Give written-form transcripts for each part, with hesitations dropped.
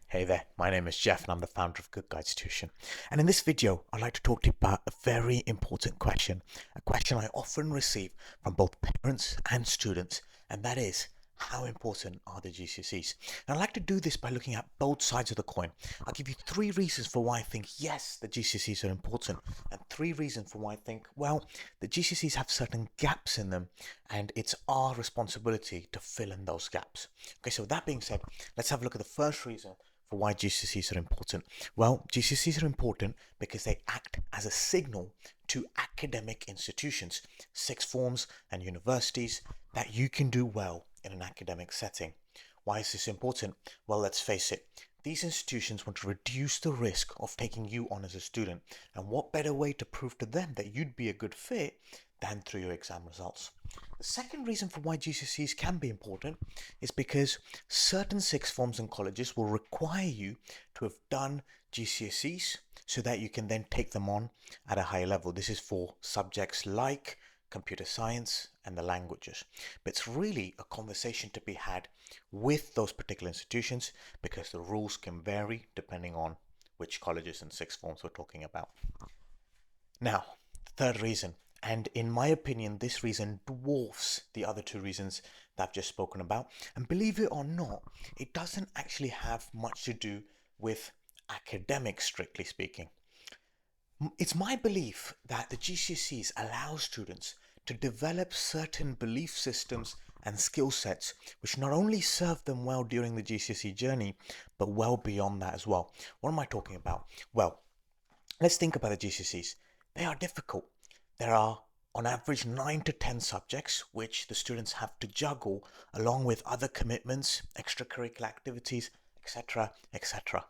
Hey there, my name is Jeff and I'm the founder of Good Guides Tuition. And in this video, I'd like to talk to you about a very important question, a question I often receive from both parents and students, and that is, how important are the GCSEs? And I'd like to do this by looking at both sides of the coin. I'll give you three reasons for why I think, yes, the GCSEs are important, and three reasons for why I think, well, the GCSEs have certain gaps in them, and it's our responsibility to fill in those gaps. Okay, so with that being said, let's have a look at the first reason for why GCSEs are important. Well, GCSEs are important because they act as a signal to academic institutions, sixth forms and universities, that you can do well in an academic setting. Why is this important? Well, let's face it, these institutions want to reduce the risk of taking you on as a student, and what better way to prove to them that you'd be a good fit than through your exam results. The second reason for why GCSEs can be important is because certain sixth forms and colleges will require you to have done GCSEs so that you can then take them on at a higher level. This is for subjects like computer science and the languages. But it's really a conversation to be had with those particular institutions because the rules can vary depending on which colleges and sixth forms we're talking about. Now, the third reason, and in my opinion, this reason dwarfs the other two reasons that I've just spoken about. And believe it or not, it doesn't actually have much to do with academics, strictly speaking. It's my belief that the GCSEs allow students to develop certain belief systems and skill sets which not only serve them well during the GCSE journey, but well beyond that as well. What am I talking about? Well, let's think about the GCSEs. They are difficult. There are on average 9 to 10 subjects which the students have to juggle along with other commitments, extracurricular activities, etc., etc.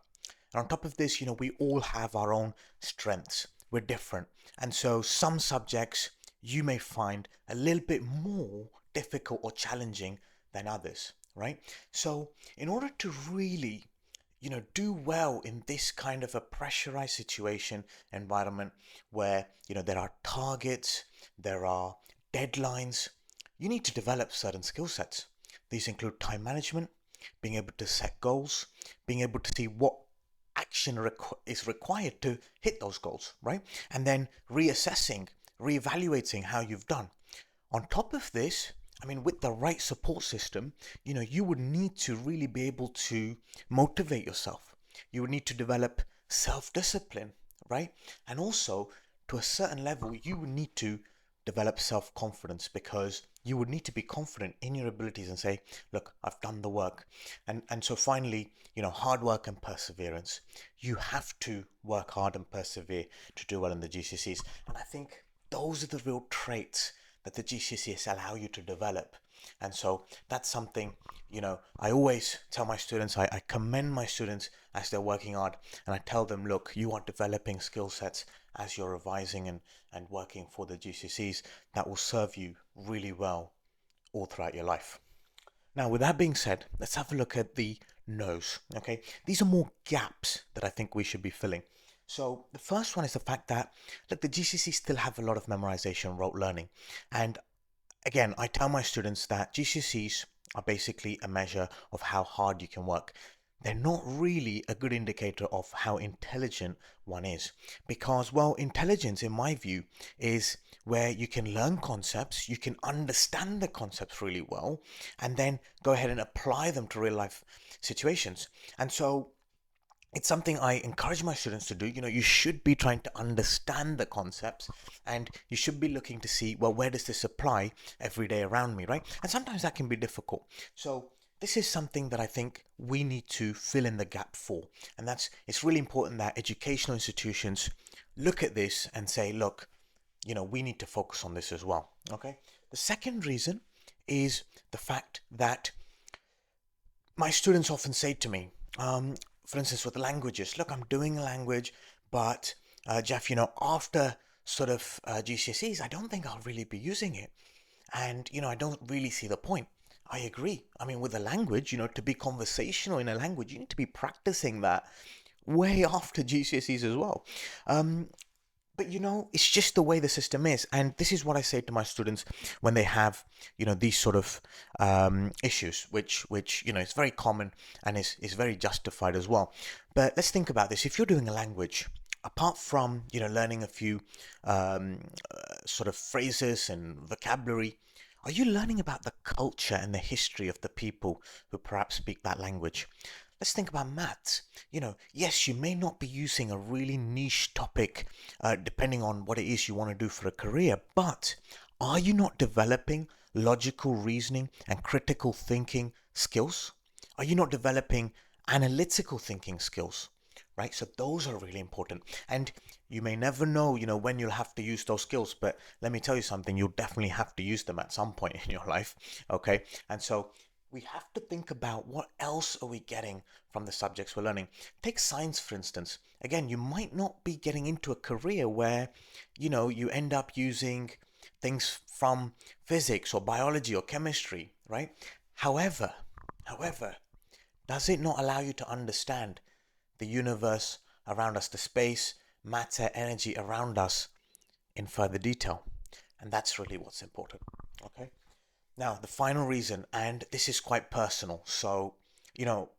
And on top of this, we all have our own strengths. We're different. And so some subjects you may find a little bit more difficult or challenging than others, right? So in order to really do well in this kind of a pressurized situation environment where, there are targets, there are deadlines, you need to develop certain skill sets. These include time management, being able to set goals, being able to see what action is required to hit those goals, right? And then reassessing, reevaluating how you've done. On top of this, with the right support system, you would need to really be able to motivate yourself. You would need to develop self-discipline, right? And also, to a certain level, you would need to develop self-confidence because you would need to be confident in your abilities and say, look, I've done the work. And so finally, hard work and perseverance. You have to work hard and persevere to do well in the GCSEs. And I think those are the real traits that the GCSEs allow you to develop. And so that's something, I always tell my students, I commend my students as they're working hard, and I tell them, look, you are developing skill sets as you're revising and working for the GCSEs that will serve you really well all throughout your life. Now, with that being said, let's have a look at the no's, okay? These are more gaps that I think we should be filling. So the first one is the fact that, look, the GCSEs still have a lot of memorization, rote learning. And again, I tell my students that GCSEs are basically a measure of how hard you can work. They're not really a good indicator of how intelligent one is. Because, well, intelligence, in my view, is where you can learn concepts, you can understand the concepts really well, and then go ahead and apply them to real life situations. And so it's something I encourage my students to do. You should be trying to understand the concepts and you should be looking to see, well, where does this apply every day around me, right? And sometimes that can be difficult. So this is something that I think we need to fill in the gap for. And it's really important that educational institutions look at this and say, look, we need to focus on this as well. Okay. The second reason is the fact that my students often say to me, for instance, with languages, look, I'm doing a language, but Jeff, after sort of GCSEs, I don't think I'll really be using it. And, I don't really see the point. I agree. With a language, to be conversational in a language, you need to be practicing that way after GCSEs as well. But it's just the way the system is. And this is what I say to my students when they have, these sort of issues, which, is very common and is very justified as well. But let's think about this. If you're doing a language, apart from, learning a few sort of phrases and vocabulary, are you learning about the culture and the history of the people who perhaps speak that language? Let's think about maths. Yes, you may not be using a really niche topic depending on what it is you want to do for a career, but are you not developing logical reasoning and critical thinking skills? Are you not developing analytical thinking skills? Right? So those are really important. And you may never know, when you'll have to use those skills, but let me tell you something, you'll definitely have to use them at some point in your life. Okay? And so we have to think about what else are we getting from the subjects we're learning. Take science, for instance. Again, you might not be getting into a career where, you end up using things from physics or biology or chemistry, right? However, does it not allow you to understand the universe around us, the space, matter, energy around us in further detail? And that's really what's important, okay? Now, the final reason, and this is quite personal. So, you know,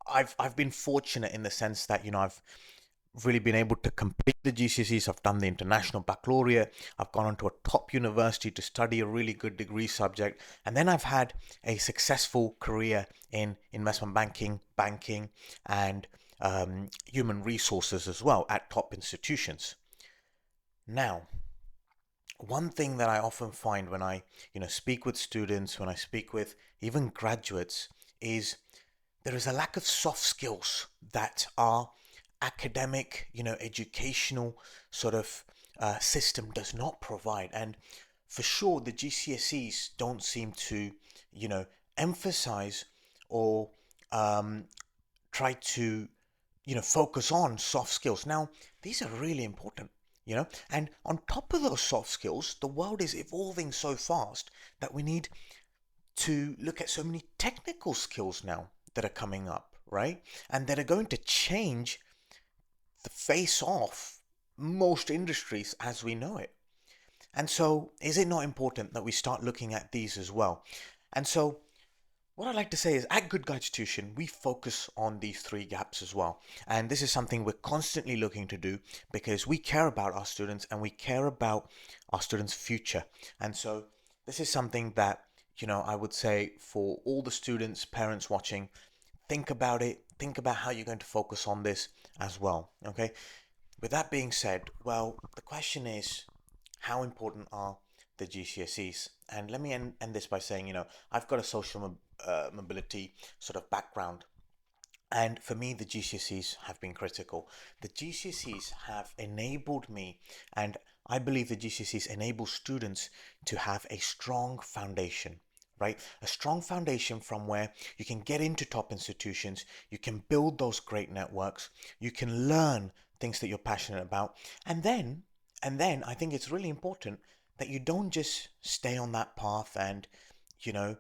I've been fortunate in the sense that, I've really been able to complete the GCSEs. I've done the international baccalaureate. I've gone on to a top university to study a really good degree subject. And then I've had a successful career in investment banking, and human resources as well at top institutions. Now, one thing that I often find when I, speak with students, when I speak with even graduates, is there is a lack of soft skills that our academic, educational sort of system does not provide. And for sure, the GCSEs don't seem to, emphasize or try to, focus on soft skills. Now, these are really important. And on top of those soft skills, the world is evolving so fast that we need to look at so many technical skills now that are coming up, right? And that are going to change the face off most industries as we know it. And so, is it not important that we start looking at these as well? And so, what I'd like to say is at Good Guides Tuition, we focus on these three gaps as well. And this is something we're constantly looking to do because we care about our students and we care about our students' future. And so this is something that, I would say for all the students, parents watching, think about it. Think about how you're going to focus on this as well. Okay. With that being said, well, the question is, how important are the GCSEs? And let me end this by saying, I've got a social mobility sort of background. And for me, the GCSEs have been critical. The GCSEs have enabled me, and I believe the GCSEs enable students to have a strong foundation, right? A strong foundation from where you can get into top institutions, you can build those great networks, you can learn things that you're passionate about, and then I think it's really important that you don't just stay on that path and you know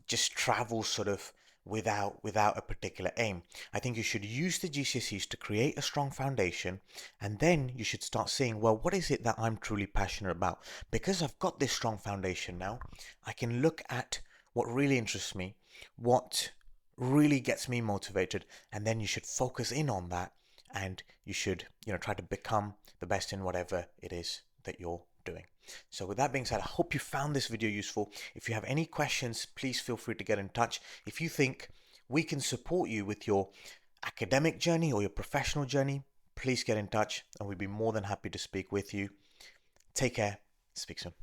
just travel sort of without a particular aim. I think you should use the GCSEs to create a strong foundation, and then you should start seeing, well, what is it that I'm truly passionate about? Because I've got this strong foundation now, I can look at what really interests me, what really gets me motivated, and then you should focus in on that, and you should, try to become the best in whatever it is that you're doing. So with that being said, I hope you found this video useful. If you have any questions, please feel free to get in touch. If you think we can support you with your academic journey or your professional journey, please get in touch and we'd be more than happy to speak with you. Take care. Speak soon.